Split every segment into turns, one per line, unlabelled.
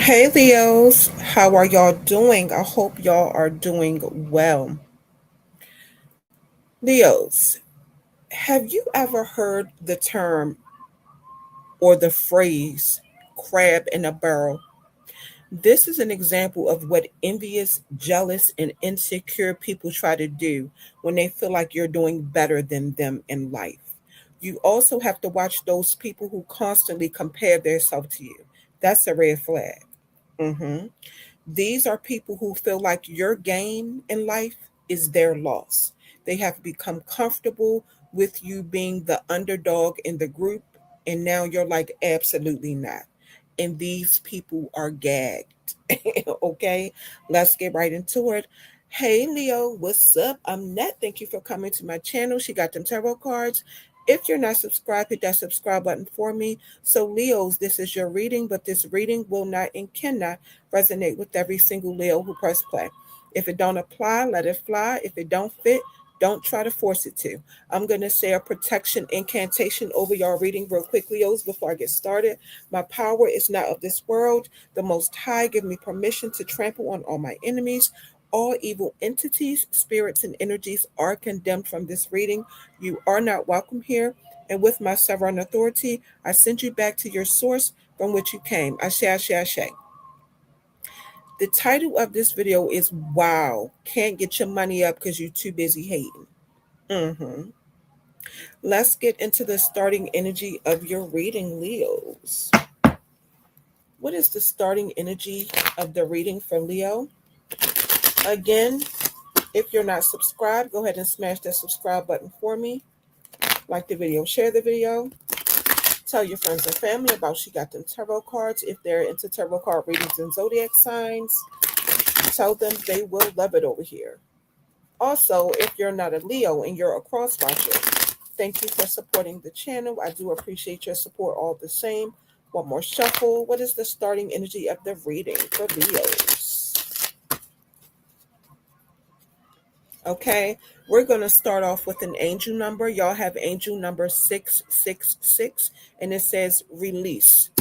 Hey Leos, how are y'all doing? I hope y'all are doing well. Leos, have you ever heard the term or the phrase crab in a barrel? This is an example of what envious, jealous, and insecure people try to do when they feel like you're doing better than them in life. You also have to watch those people who constantly compare themselves to you. That's a red flag. Mhm. These are people who feel like your gain in life is their loss. They have become comfortable with you being the underdog in the group, and now you're like, absolutely not. And these people are gagged. Okay, let's get right into it. Hey Leo, what's up? I'm Net. Thank you for coming to my channel. She got them tarot cards. If you're not subscribed, hit that subscribe button for me. So, Leos, this is your reading, but this reading will not and cannot resonate with every single Leo who press play. If it don't apply, let it fly. If it don't fit, don't try to force it to. I'm going to say a protection incantation over y'all reading real quick, Leos, before I get started. My power is not of this world. The Most High give me permission to trample on all my enemies. All evil entities, spirits, and energies are condemned from this reading. You are not welcome here. And with my sovereign authority, I send you back to your source from which you came. Ashe, ashe, ashe. The title of this video is Wow, Can't Get Your Money Up Because You're Too Busy Hating. hmm Let's get into the starting energy of your reading, Leos. What is the starting energy of the reading for Leo? Again, if you're not subscribed, go ahead and smash that subscribe button for me. Like the video, share the video. Tell your friends and family about She Got Them Tarot cards. If they're into tarot card readings and zodiac signs, tell them they will love it over here. Also, if you're not a Leo and you're a cross watcher, thank you for supporting the channel. I do appreciate your support all the same. One more shuffle. What is the starting energy of the reading for Leos? Okay, we're going to start off with an angel number. Y'all have angel number 666, and it says release.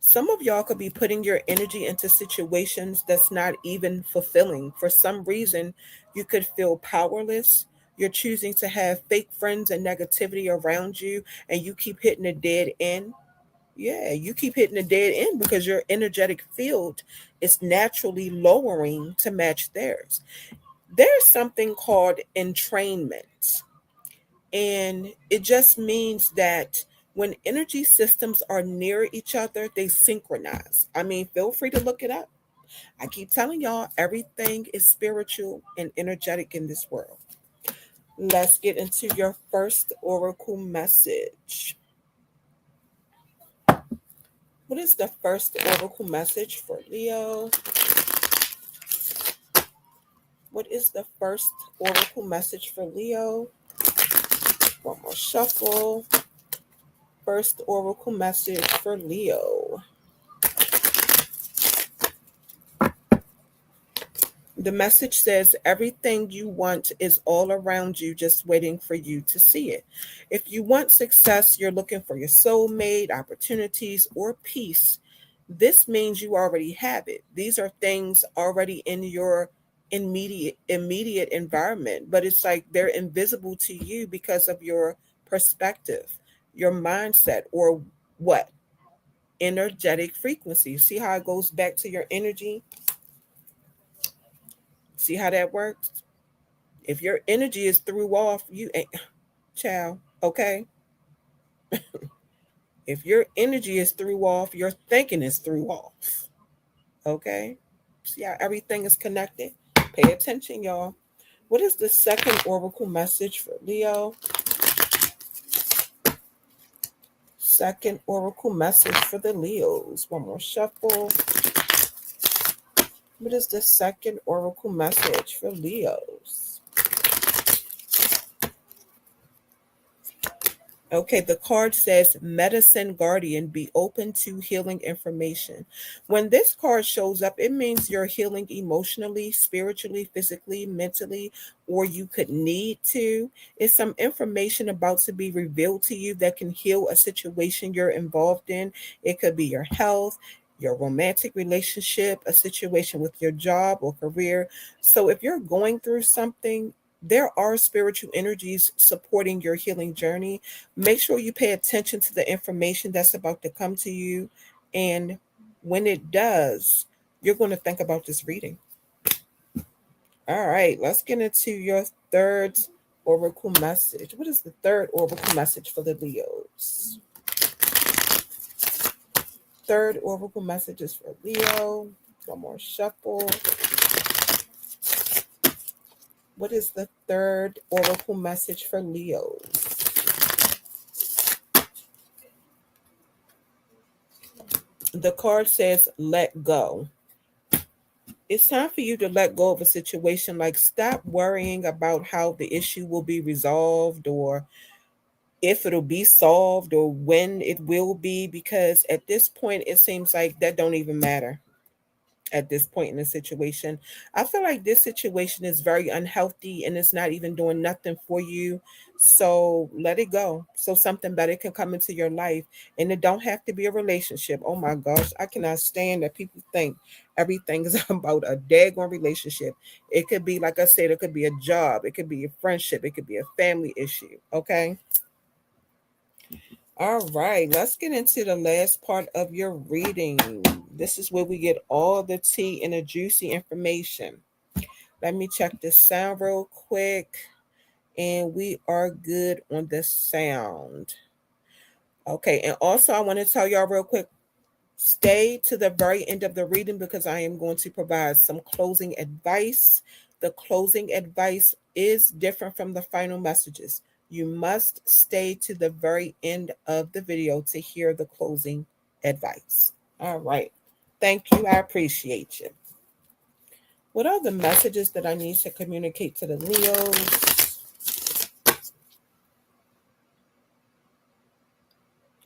Some of y'all could be putting your energy into situations that's not even fulfilling. For some reason, you could feel powerless. You're choosing to have fake friends and negativity around you, and you keep hitting a dead end. Yeah, you keep hitting a dead end because your energetic field is naturally lowering to match theirs. There's something called entrainment, and it just means that when energy systems are near each other, they synchronize. I mean, feel free to look it up. I keep telling y'all, everything is spiritual and energetic in this world. Let's get into your first oracle message. What is the first oracle message for Leo? What is the first oracle message for Leo? One more shuffle. First oracle message for Leo. The message says everything you want is all around you, just waiting for you to see it. If you want success, you're looking for your soulmate, opportunities, or peace. This means you already have it. These are things already in your immediate environment, but it's like they're invisible to you because of your perspective, your mindset, or what? Energetic frequency. See how it goes back to your energy? See how that works? If your energy is threw off, you ain't child, okay? If your energy is threw off, your thinking is threw off. Okay? See how everything is connected? Pay attention, y'all. What is the second oracle message for Leo? Second oracle message for the Leos. One more shuffle. What is the second oracle message for Leos? Okay, the card says medicine guardian, be open to healing information. When this card shows up, it means you're healing emotionally, spiritually, physically, mentally, or you could need to. It's some information about to be revealed to you that can heal a situation you're involved in. It could be your health. your romantic relationship, a situation with your job or career. So if you're going through something, there are spiritual energies supporting your healing journey. Make sure you pay attention to the information that's about to come to you. And when it does, you're going to think about this reading. All right, let's get into your third oracle message. What is the third oracle message for the Leos? Third oracle message is for Leo. One more shuffle. What is the third oracle message for Leos? The card says, let go. It's time for you to let go of a situation. Like, stop worrying about how the issue will be resolved, or if it'll be solved, or when it will be, because at this point it seems like that don't even matter. At this point in the situation, I feel like this situation is very unhealthy and it's not even doing nothing for you. So let it go so something better can come into your life. And it don't have to be a relationship. Oh my gosh, I cannot stand that people think everything is about a daggone relationship. It could be, like I said, it could be a job, it could be a friendship, it could be a family issue. Okay. All right, let's get into the last part of your reading. This is where we get all the tea and the juicy information. Let me check the sound real quick. And we are good on the sound. Okay, and also I want to tell y'all real quick, stay to the very end of the reading because I am going to provide some closing advice. The closing advice is different from the final messages. You must stay to the very end of the video to hear the closing advice. All right. Thank you. I appreciate you. What are the messages that I need to communicate to the Leos?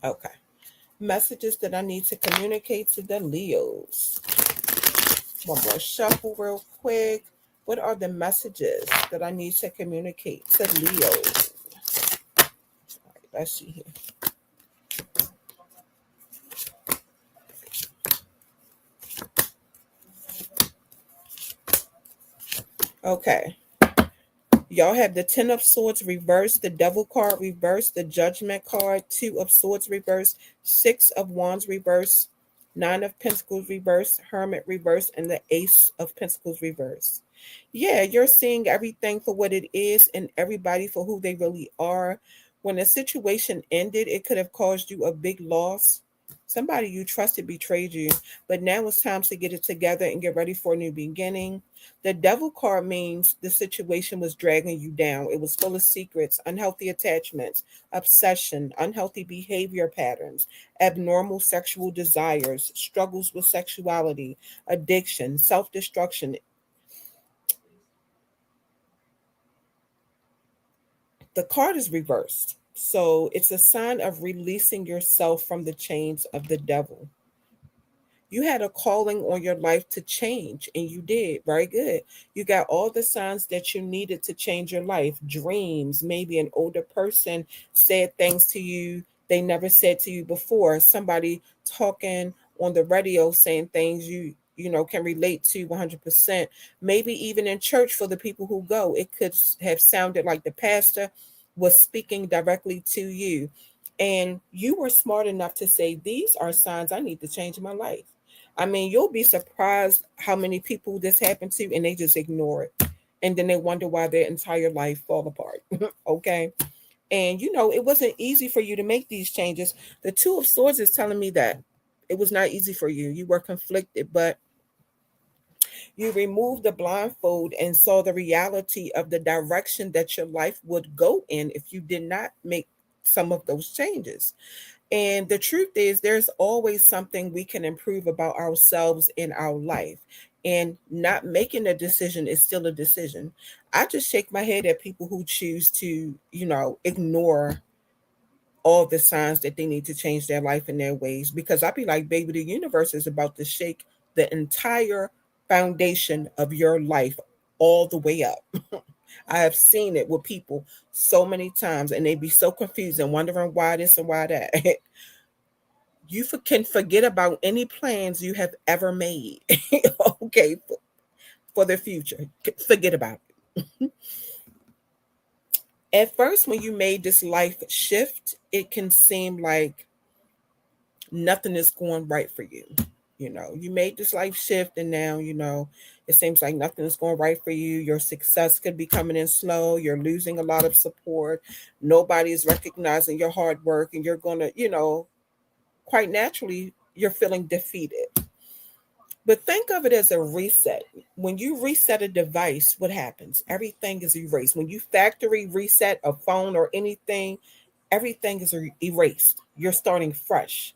Okay. Messages that I need to communicate to the Leos. One more shuffle real quick. What are the messages that I need to communicate to Leo? All right, let's see here. Okay. Y'all have the Ten of Swords reversed, the Devil card reversed, the Judgment card, Two of Swords reversed, Six of Wands reversed, Nine of Pentacles reversed, Hermit reversed, and the Ace of Pentacles reversed. Yeah, you're seeing everything for what it is and everybody for who they really are. When a situation ended, it could have caused you a big loss. Somebody you trusted betrayed you, but now it's time to get it together and get ready for a new beginning. The Devil card means the situation was dragging you down. It was full of secrets, unhealthy attachments, obsession, unhealthy behavior patterns, abnormal sexual desires, struggles with sexuality, addiction, self destruction. The card is reversed. So it's a sign of releasing yourself from the chains of the devil. You had a calling on your life to change, and you did very good. You got all the signs that you needed to change your life. Dreams, maybe an older person said things to you they never said to you before. Somebody talking on the radio saying things you can relate to 100%. Maybe even in church for the people who go, it could have sounded like the pastor was speaking directly to you. And you were smart enough to say, these are signs I need to change my life. I mean, you'll be surprised how many people this happened to and they just ignore it. And then they wonder why their entire life fall apart. Okay. And it wasn't easy for you to make these changes. The Two of Swords is telling me that it was not easy for you. You were conflicted, but you removed the blindfold and saw the reality of the direction that your life would go in if you did not make some of those changes. And the truth is, there's always something we can improve about ourselves in our life. And not making a decision is still a decision. I just shake my head at people who choose to, ignore all the signs that they need to change their life and their ways. Because I'd be like, baby, the universe is about to shake the entire foundation of your life all the way up. I have seen it with people so many times, and they be so confused and wondering why this and why that. Can forget about any plans you have ever made. Okay, for the future. Forget about it. At first, when you made this life shift, it can seem like nothing is going right for you. You made this life shift, and now, it seems like nothing is going right for you. Your success could be coming in slow. You're losing a lot of support. Nobody is recognizing your hard work, and you're going to, quite naturally, you're feeling defeated. But think of it as a reset. When you reset a device, what happens? Everything is erased. When you factory reset a phone or anything, everything is erased. You're starting fresh,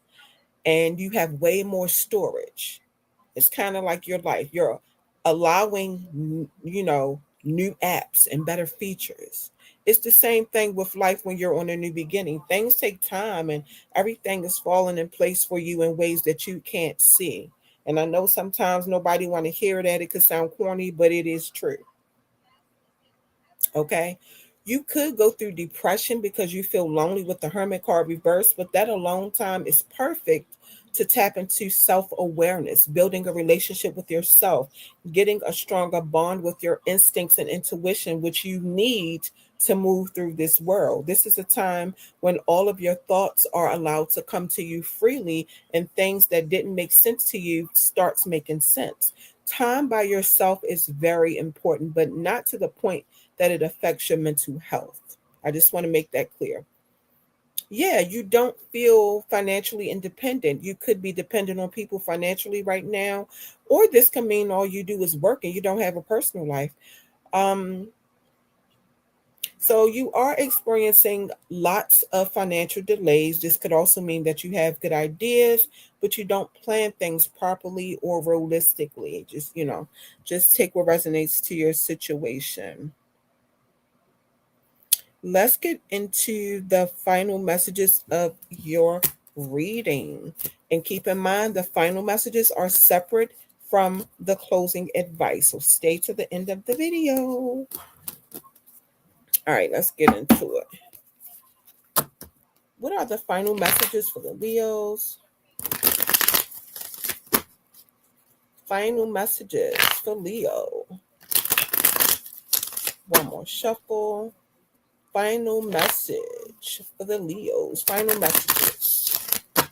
and you have way more storage. It's kind of like your life. You're allowing, new apps and better features. It's the same thing with life when you're on a new beginning. Things take time, and everything is falling in place for you in ways that you can't see. And I know sometimes nobody want to hear that. It could sound corny, but it is true. Okay. You could go through depression because you feel lonely with the Hermit card reverse, but that alone time is perfect to tap into self awareness, building a relationship with yourself, getting a stronger bond with your instincts and intuition, which you need to move through this world. This is a time when all of your thoughts are allowed to come to you freely, and things that didn't make sense to you starts making sense. Time by yourself is very important, but not to the point that it affects your mental health. I just want to make that clear. Yeah, you don't feel financially independent. You could be dependent on people financially right now, or this can mean all you do is work and you don't have a personal life. Um, so you are experiencing lots of financial delays. This could also mean that you have good ideas, but you don't plan things properly or realistically. Just take what resonates to your situation. Let's get into the final messages of your reading. And keep in mind, the final messages are separate from the closing advice. So stay to the end of the video. All right, let's get into it. What are the final messages for the Leos? Final messages for Leo. One more shuffle. Final message for the Leos. Final messages. All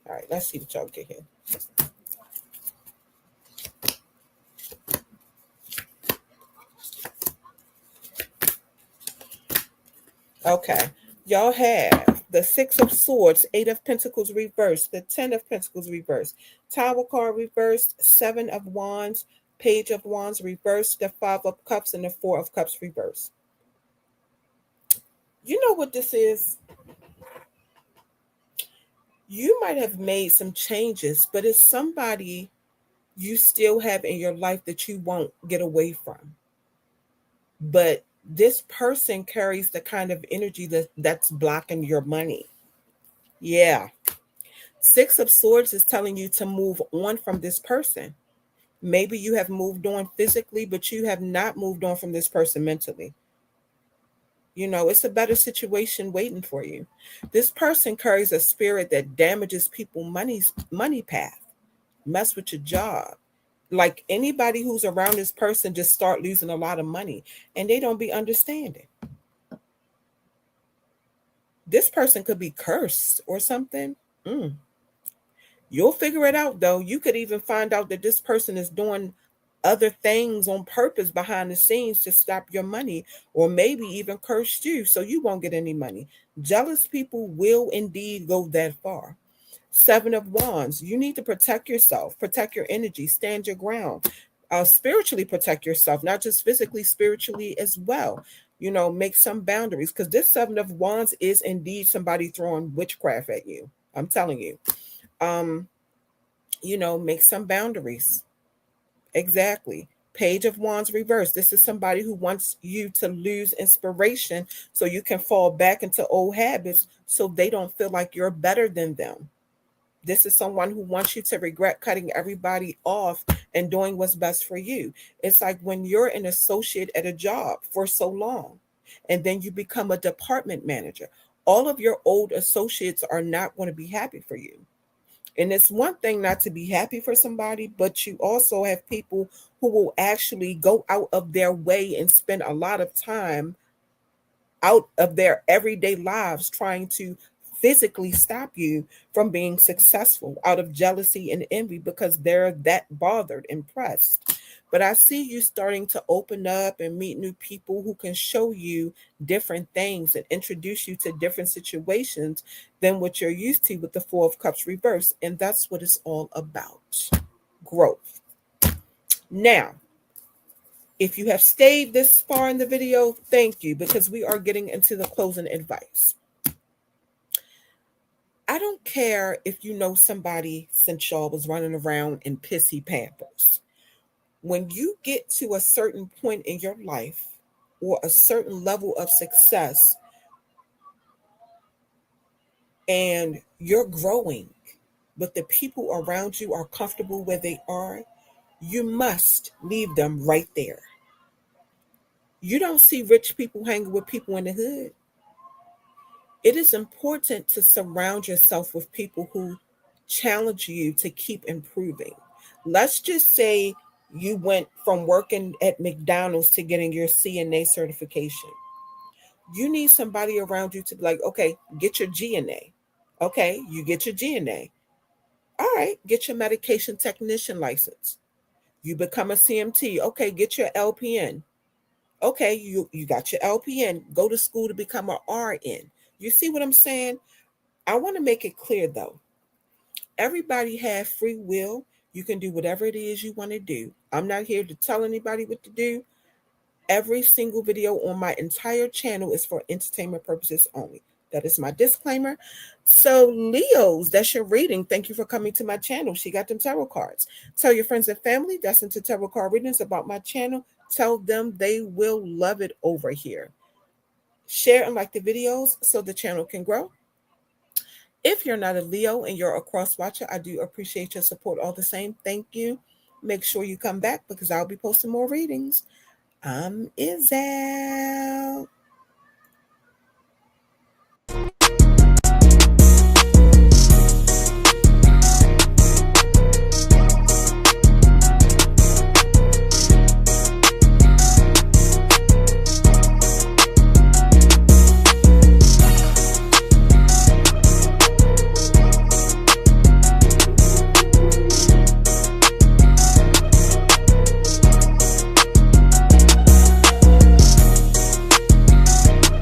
right, let's see what y'all get here. Okay. Y'all have the Six of Swords, Eight of Pentacles reversed, the Ten of Pentacles reversed, Tower card reversed, Seven of Wands, Page of Wands reversed, the Five of Cups, and the Four of Cups reversed. You know what this is? You might have made some changes, but it's somebody you still have in your life that you won't get away from. But this person carries the kind of energy that's blocking your money. Yeah. Six of Swords is telling you to move on from this person. Maybe you have moved on physically, but you have not moved on from this person mentally. It's a better situation waiting for you. This person carries a spirit that damages people money path, mess with your job. Like anybody who's around this person just start losing a lot of money, and they don't be understanding. This person could be cursed or something. Mm. You'll figure it out though. You could even find out that this person is doing other things on purpose behind the scenes to stop your money, or maybe even curse you so you won't get any money. Jealous people will indeed go that far. Seven of Wands, you need to protect yourself, protect your energy, stand your ground. Spiritually protect yourself, not just physically, spiritually as well. Make some boundaries, because this Seven of Wands is indeed somebody throwing witchcraft at you. I'm telling you. Um, make some boundaries. Exactly. Page of Wands reversed. This is somebody who wants you to lose inspiration so you can fall back into old habits so they don't feel like you're better than them. This is someone who wants you to regret cutting everybody off and doing what's best for you. It's like when you're an associate at a job for so long and then you become a department manager. All of your old associates are not going to be happy for you. And it's one thing not to be happy for somebody, but you also have people who will actually go out of their way and spend a lot of time out of their everyday lives trying to physically stop you from being successful out of jealousy and envy because they're that bothered and pressed. But I see you starting to open up and meet new people who can show you different things and introduce you to different situations than what you're used to with the Four of Cups reverse. And that's what it's all about, growth. Now, if you have stayed this far in the video, thank you, because we are getting into the closing advice. I don't care if you know somebody since y'all was running around in pissy pampers. When you get to a certain point in your life or a certain level of success and you're growing, but the people around you are comfortable where they are, you must leave them right there. You don't see rich people hanging with people in the hood. It is important to surround yourself with people who challenge you to keep improving. Let's just say you went from working at McDonald's to getting your CNA certification. You need somebody around you to be like, okay, get your GNA. Okay, you get your GNA. All right, get your medication technician license. You become a CMT. Okay, get your LPN. Okay, you got your LPN. Go to school to become an RN. You see what I'm saying? I want to make it clear though. Everybody have free will. You can do whatever it is you want to do. I'm not here to tell anybody what to do. Every single video on my entire channel is for entertainment purposes only. That is my disclaimer. So, Leos, that's your reading. Thank you for coming to my channel. She got them tarot cards. Tell your friends and family that's into tarot card readings about my channel. Tell them they will love it over here. Share and like the videos so the channel can grow. If you're not a Leo and you're a cross watcher, I do appreciate your support all the same. Thank you. Make sure you come back because I'll be posting more readings. I'm Izal.